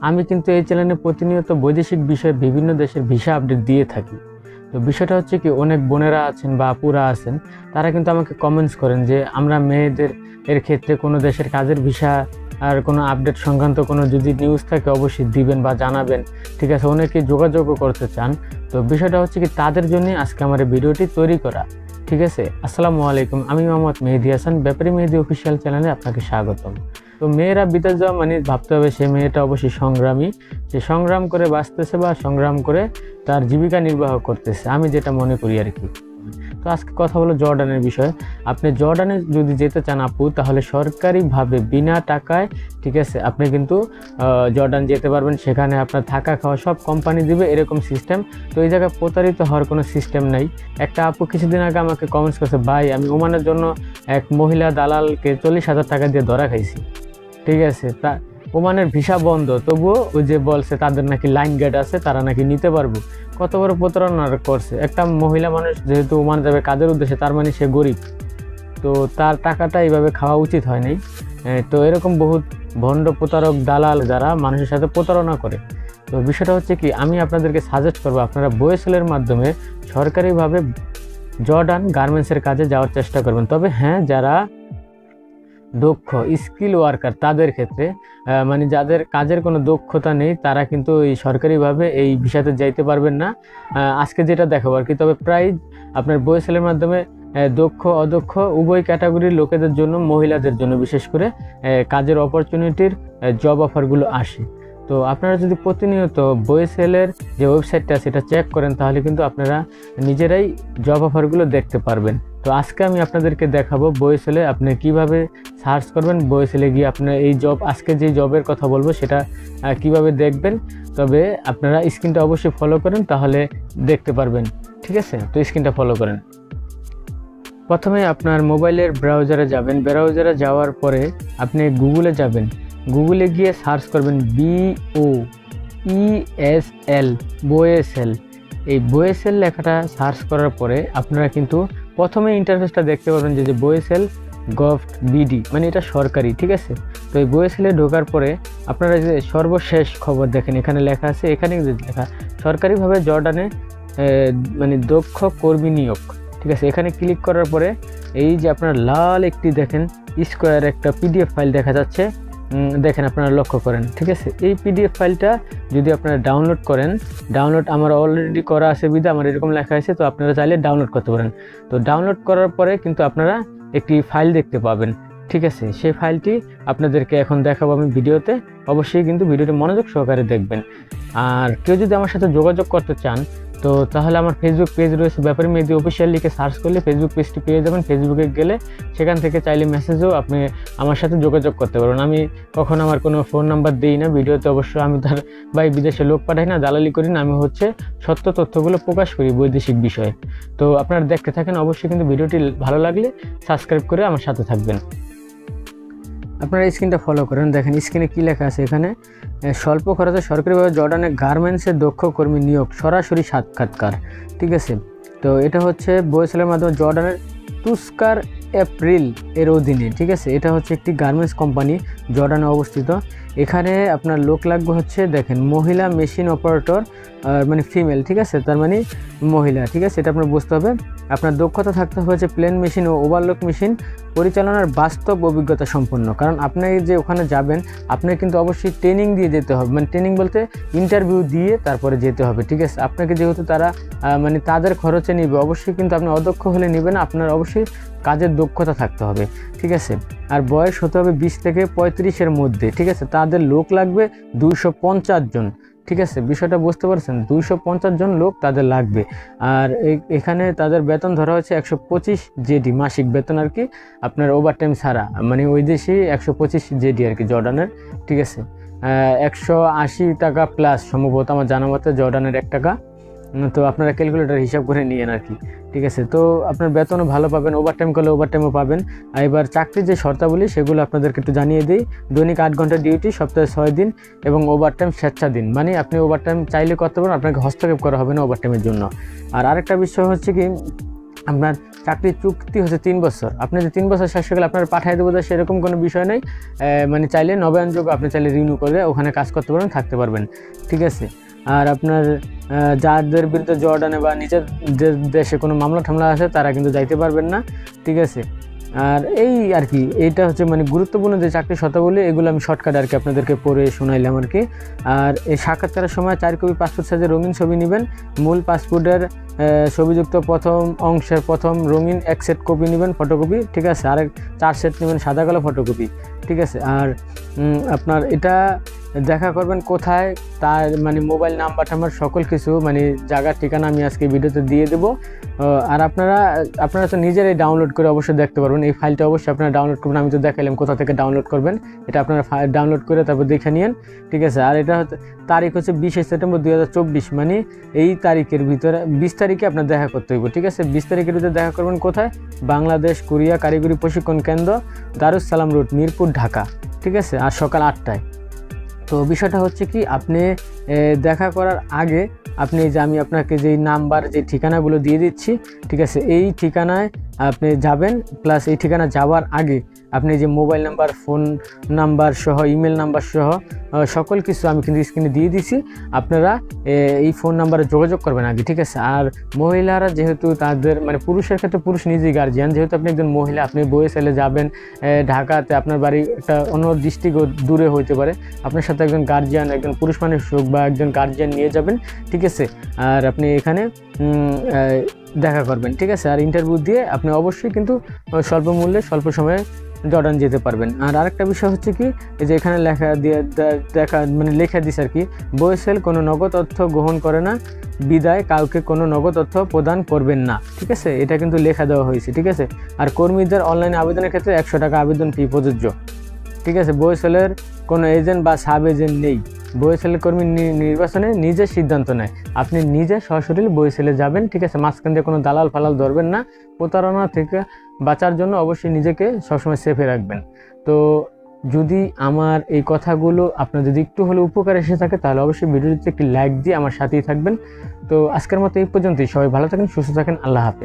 আমি কিন্তু এই চ্যানেলে প্রতিনিয়ত বৈদেশিক বিষয়ে বিভিন্ন দেশের ভিসা আপডেট দিয়ে থাকি। তো বিষয়টা হচ্ছে কি, অনেক বোনেরা আছেন বা আপুরা আছেন, তারা কিন্তু আমাকে কমেন্টস করেন যে আমরা মেয়েদের ক্ষেত্রে কোনো দেশের কাজের ভিসা আর কোনো আপডেট সংক্রান্ত কোনো যদি নিউজ থাকে অবশ্যই দিবেন বা জানাবেন। ঠিক আছে, অনেকে যোগাযোগও করতে চান। তো বিষয়টা হচ্ছে কি, তাদের জন্যই আজকে আমার এই ভিডিওটি তৈরি করা। ঠিক আছে, আসসালামু আলাইকুম, আমি মোহাম্মদ মেহেদী হাসান, ব্যাপারী মেহেদী অফিসিয়াল চ্যানেলে আপনাকে স্বাগতম। তো মেয়েরা বিদেশ যাওয়া মানে ভাবতে হবে সে মেয়েটা অবশ্যই সংগ্রামী, সে সংগ্রাম করে বাঁচতেছে বা সংগ্রাম করে তার জীবিকা নির্বাহ করতেছে, আমি যেটা মনে করি আর কি। তো আজকে কথা হলো জর্ডানের বিষয়ে। আপনি জর্ডানে যদি যেতে চান আপু, তাহলে সরকারিভাবে বিনা টাকায়, ঠিক আছে, আপনি কিন্তু জর্ডান যেতে পারবেন। সেখানে আপনার থাকা খাওয়া সব কোম্পানি দিবে, এরকম সিস্টেম। তো এই জায়গায় প্রতারিত হওয়ার কোনো সিস্টেম নাই। একটা আপু কিছুদিন আগে আমাকে কমেন্টস করছে, ভাই আমি ওমানের জন্য এক মহিলা দালালকে 40,000 টাকা দিয়ে ধরা খাইছি। ঠিক আছে, তা ওমানের ভিসা বন্ধ, তবুও ওই যে বলছে তাদের নাকি লাইন গার্ড আছে, তারা নাকি নিতে পারবো। কত বড় প্রতারণা করছে একটা মহিলা মানুষ, যেহেতু ওমান যাবে কাজের উদ্দেশ্যে, তার মানে সে গরিব, তো তার টাকাটা এইভাবে খাওয়া উচিত হয় নাই। তো এরকম বহুত ভণ্ড প্রতারক দালাল যারা মানুষের সাথে প্রতারণা করে। তো বিষয়টা হচ্ছে কি, আমি আপনাদেরকে সাজেস্ট করবো আপনারা বয়েসেলের মাধ্যমে সরকারিভাবে জর্ডান গার্মেন্টসের কাজে যাওয়ার চেষ্টা করবেন। তবে হ্যাঁ, যারা দক্ষ স্কিল ওয়ার্কার তাদের ক্ষেত্রে, মানে যাদের কাজের কোনো দক্ষতা নেই, তারা কিন্তু এই সরকারিভাবে এই ভিসাতে যাইতে পারবেন না। আজকে যেটা দেখাবো আর কি। তবে প্রায় আপনার বয়েসেলের মাধ্যমে দক্ষ অদক্ষ উভয় ক্যাটাগরির লোকেদের জন্য, মহিলাদের জন্য বিশেষ করে কাজের অপরচুনিটির জব অফারগুলো আসে। তো আপনারা যদি প্রতিনিয়ত বয়েসেলের যে ওয়েবসাইটটা সেটা চেক করেন, তাহলে কিন্তু আপনারা নিজেরাই জব অফারগুলো দেখতে পারবেন। তো আজকে আমি আপনাদেরকে দেখাবো বয়েসেলে আপনি কিভাবে সার্চ করবেন, বয়েসেলে গিয়ে আপনার এই জব, আজকে যে জবের কথা বলবো সেটা কিভাবে দেখবেন। তবে আপনারা স্ক্রিনটা অবশ্যই ফলো করেন, তাহলে দেখতে পারবেন। ঠিক আছে, তো স্ক্রিনটা ফলো করেন। প্রথমে আপনার মোবাইলের ব্রাউজারে যাবেন। ব্রাউজারে যাওয়ার পরে আপনি গুগলে যাবেন। গুগলে গিয়ে সার্চ করবেন BOESL, বয়েসেল। এই বয়েসেল লেখাটা সার্চ করার পরে আপনারা কিন্তু প্রথমে ইন্টারফেসটা দেখতে পাবেন যে বয়েসেল gov.bd, মানে এটা সরকারি। ঠিক আছে, তো এই বয়েসেলে ঢোকার পরে আপনারা যে সর্বশেষ খবর দেখেন, এখানে লেখা আছে, এখানে লেখা সরকারিভাবে জর্ডানে মানে দক্ষ কর্মী নিয়োগ। ঠিক আছে, এখানে ক্লিক করার পরে এই যে আপনারা লাল একটি দেখেন স্কোয়ার একটা PDF ফাইল দেখা যাচ্ছে, দেখেন আপনারা লক্ষ্য করেন। ঠিক আছে, এই PDF ফাইলটা যদি আপনারা ডাউনলোড করেন, ডাউনলোড আমার অলরেডি করা আছে বিধে আমার এরকম লেখা আছে, তো আপনারা চাইলে ডাউনলোড করতে পারেন। তো ডাউনলোড করার পরে কিন্তু আপনারা একটি ফাইল দেখতে পাবেন। ঠিক আছে, সেই ফাইলটি আপনাদেরকে এখন দেখাবো আমি ভিডিওতে, অবশ্যই কিন্তু ভিডিওটি মনোযোগ সহকারে দেখবেন। আর কেউ যদি আমার সাথে যোগাযোগ করতে চান, তো তাহলে আমার ফেসবুক পেজ রয়েছে, ব্যাপারী মেহেদী অফিসিয়াল লিখে সার্চ করলে ফেসবুক পেজটি পেয়ে যাবেন। ফেসবুকে গেলে সেখান থেকে চাইলে মেসেজও আপনি আমার সাথে যোগাযোগ করতে পারবেন। আমি কখনো আমার কোনো ফোন নাম্বার দিই না ভিডিওতে, অবশ্য আমি তার বিদেশে লোক পাঠাই না, দালালি করি না, আমি হচ্ছে সত্য তথ্যগুলো প্রকাশ করি বৈদেশিক বিষয়ে। তো আপনারা দেখতে থাকেন, অবশ্যই কিন্তু ভিডিওটি ভালো লাগলে সাবস্ক্রাইব করে আমার সাথে থাকবেন। আপনারা স্ক্রিনটা ফলো করেন, দেখেন স্ক্রিনে কী লেখা আছে এখানে, স্বল্প খরচে সরকারিভাবে জর্ডানে গার্মেন্টসের দক্ষ কর্মী নিয়োগ, সরাসরি সাক্ষাৎকার। ঠিক আছে, তো এটা হচ্ছে বয়েসেলের মাধ্যমে জর্ডানের তুস্কার এপ্রিল এর অধীনে। ঠিক আছে, এটা হচ্ছে একটি গার্মেন্টস কোম্পানি জর্ডানে অবস্থিত। এখানে আপনার লোক লাগবে হচ্ছে, দেখেন, মহিলা মেশিন অপারেটর, মানে ফিমেল। ঠিক আছে, তার মানে মহিলা। ঠিক আছে, এটা আপনার বুঝতে হবে। আপনার দক্ষতা থাকতে হচ্ছে প্লেন মেশিন ও ওভারলক মেশিন পরিচালনার বাস্তব অভিজ্ঞতা সম্পন্ন। কারণ আপনি যে ওখানে যাবেন, আপনাকে কিন্তু অবশ্যই ট্রেনিং দিয়ে যেতে হবে, মানে ট্রেনিং বলতে ইন্টারভিউ দিয়ে তারপরে যেতে হবে। ঠিক আছে, আপনাকে যেহেতু তারা মানে তাদের খরচে নিবে, অবশ্যই কিন্তু আপনি অদক্ষ হলে নেবে না, আপনার অবশ্যই কাজের দক্ষতা থাকতে হবে। ঠিক আছে, আর বয়স হতে হবে 20 থেকে 35-এর মধ্যে। ঠিক আছে, তাদের লোক লাগবে 250 জন। ঠিক আছে, বিষয়টা বুঝতে পারছেন, 250 জন লোক তাদের লাগবে। আর এখানে তাদের বেতন ধরা হচ্ছে 125 জেডি মাসিক বেতন আর কি, আপনার ওভারটাইম ছাড়া, মানে ওই দেশে 125 জেডি আর কি জর্ডানের। ঠিক আছে, 180 টাকা প্লাস সম্ভবত আমার জানা মতে জর্ডানের 1 টাকা। তো আপনারা ক্যালকুলেটর হিসাব করে নিয়েন আর কি। ঠিক আছে, তো আপনার বেতনও ভালো পাবেন, ওভারটাইম করলে ওভারটাইমও পাবেন। আর এবার চাকরির যে শর্তাবলী সেগুলো আপনাদেরকে একটু জানিয়ে দিই। দৈনিক 8 ঘন্টা ডিউটি, সপ্তাহে 6 দিন এবং ওভারটাইম স্বেচ্ছাদিন, মানে আপনি ওভারটাইম চাইলে করতে পারেন, আপনাকে হস্তক্ষেপ করা হবে না ওভারটাইমের জন্য। আর আরেকটা বিষয় হচ্ছে কি, আপনার চাকরির চুক্তি হচ্ছে 3 বছর। আপনি যে 3 বছর শেষ হয়ে গেলে আপনার পাঠিয়ে দেবো, সেরকম কোনো বিষয় নেই। মানে চাইলে নবায়নযোগ্য, আপনি চাইলে রিনিউ করে ওখানে কাজ করতে পারবেন, থাকতে পারবেন, ঠিক আছে। আর আপনার যাদের বিরুদ্ধে জর্ডানে বা নিজের দেশে কোনো মামলা টামলা আছে তারা কিন্তু যাইতে পারবেন না, ঠিক আছে। আর এই আর কি, এইটা হচ্ছে মানে গুরুত্বপূর্ণ যে চাকরি শর্তাবলী, এগুলো আমি শর্টকাট আর কি আপনাদেরকে পড়ে শোনাইলাম আর কি। আর এই সাক্ষাৎকারের সময় 4 কপি পাসপোর্ট সাইজের রঙিন ছবি নেবেন। মূল পাসপোর্টের ছবিযুক্ত প্রথম অংশের প্রথম রঙিন 1 সেট কপি নেবেন, ফটোকপি, ঠিক আছে। আর 4 সেট নেবেন সাদা কালো ফটোকপি, ঠিক আছে। আর আপনার এটা দেখা করবেন কোথায়, তার মানে মোবাইল নাম্বার টাম্বার সকল কিছু মানে জায়গার ঠিকানা আমি আজকে ভিডিওতে দিয়ে দেবো। আর আপনারা তো নিজেরাই ডাউনলোড করে অবশ্যই দেখতে পারবেন। এই ফাইলটা অবশ্যই আপনারা ডাউনলোড করবেন, আমি তো দেখাইলাম কোথা থেকে ডাউনলোড করবেন, এটা আপনারা ডাউনলোড করে তারপর দেখে নিন, ঠিক আছে। আর এটা তারিখ হচ্ছে 20 সেপ্টেম্বর 2024, মানে এই তারিখের ভিতরে 20 তারিখে আপনার দেখা করতে হইব, ঠিক আছে। 20 তারিখের ভিতরে দেখা করবেন কোথায়, বাংলাদেশ কোরিয়া কারিগরি প্রশিক্ষণ কেন্দ্র, দারুস সালাম রোড, মিরপুর, ঢাকা, ঠিক আছে। আর সকাল 8টায়। তো বিষয়টা হচ্ছে কি, আপনি দেখা করার আগে আপনি যে আমি আপনাকে যেই নাম্বার যে ঠিকানাগুলো দিয়ে দিচ্ছি, ঠিক আছে, এই ঠিকানায় আপনি যাবেন। প্লাস এই ঠিকানা যাওয়ার আগে আপনি যে মোবাইল নাম্বার, ফোন নাম্বার সহ, ইমেল নাম্বার সহ সকল কিছু আমি কিন্তু স্ক্রিনে দিয়ে দিছি, আপনারা এই ফোন নাম্বারে যোগাযোগ করবেন আগে, ঠিক আছে। আর মহিলারা যেহেতু তাদের মানে পুরুষের ক্ষেত্রে পুরুষ নিজেই গার্জিয়ান, যেহেতু আপনি একজন মহিলা, আপনি বয়ে ছেলে যাবেন ঢাকাতে, আপনার বাড়ি একটা অন্য ডিস্ট্রিক্টও দূরে হইতে পারে, আপনার সাথে একজন গার্জিয়ান, একজন পুরুষ মানুষ হোক বা একজন গার্জিয়ান নিয়ে যাবেন, ঠিক আছে। আর আপনি এখানে দেখা করবেন, ঠিক আছে। আর ইন্টারভিউ দিয়ে আপনি অবশ্যই কিন্তু স্বল্প মূল্যে স্বল্প সময়ে জর্ডান যেতে পারবেন। আর আরেকটা বিষয় হচ্ছে কি, এই যে এখানে লেখা দিয়ে দেখা মানে লেখা দিস আর কি, বয়েসেল কোনো নগদ অর্থ গ্রহণ করে না, বিদায় কাউকে কোনো নগদ অর্থ প্রদান করবেন না, ঠিক আছে। এটা কিন্তু লেখা দেওয়া হয়েছে, ঠিক আছে। আর কর্মীদের অনলাইনে আবেদনের ক্ষেত্রে 100 টাকা আবেদন ফি প্রযোজ্য, ঠিক আছে। বয়েসেলের কোনো এজেন্ট বা সাব এজেন্ট নেই। বয়েসেলের কর্মী নির্বাচনে নিজের সিদ্ধান্ত নেয়, আপনি নিজে সরাসরি বয়েসেলে যাবেন, ঠিক আছে। মাঝখান দিয়ে কোনো দালাল ফালাল ধরবেন না। প্রতারণা থেকে বাঁচার জন্য অবশ্যই নিজেকে সবসময় সেফে রাখবেন। তো যদি আমার এই কথাগুলো আপনার যদি একটু হলে উপকার এসে থাকে, তাহলে অবশ্যই ভিডিওটিতে একটি লাইক দিয়ে আমার সাথেই থাকবেন। তো আজকের মতো এই পর্যন্তই। সবাই ভালো থাকেন, সুস্থ থাকেন, আল্লাহ হাফেজ।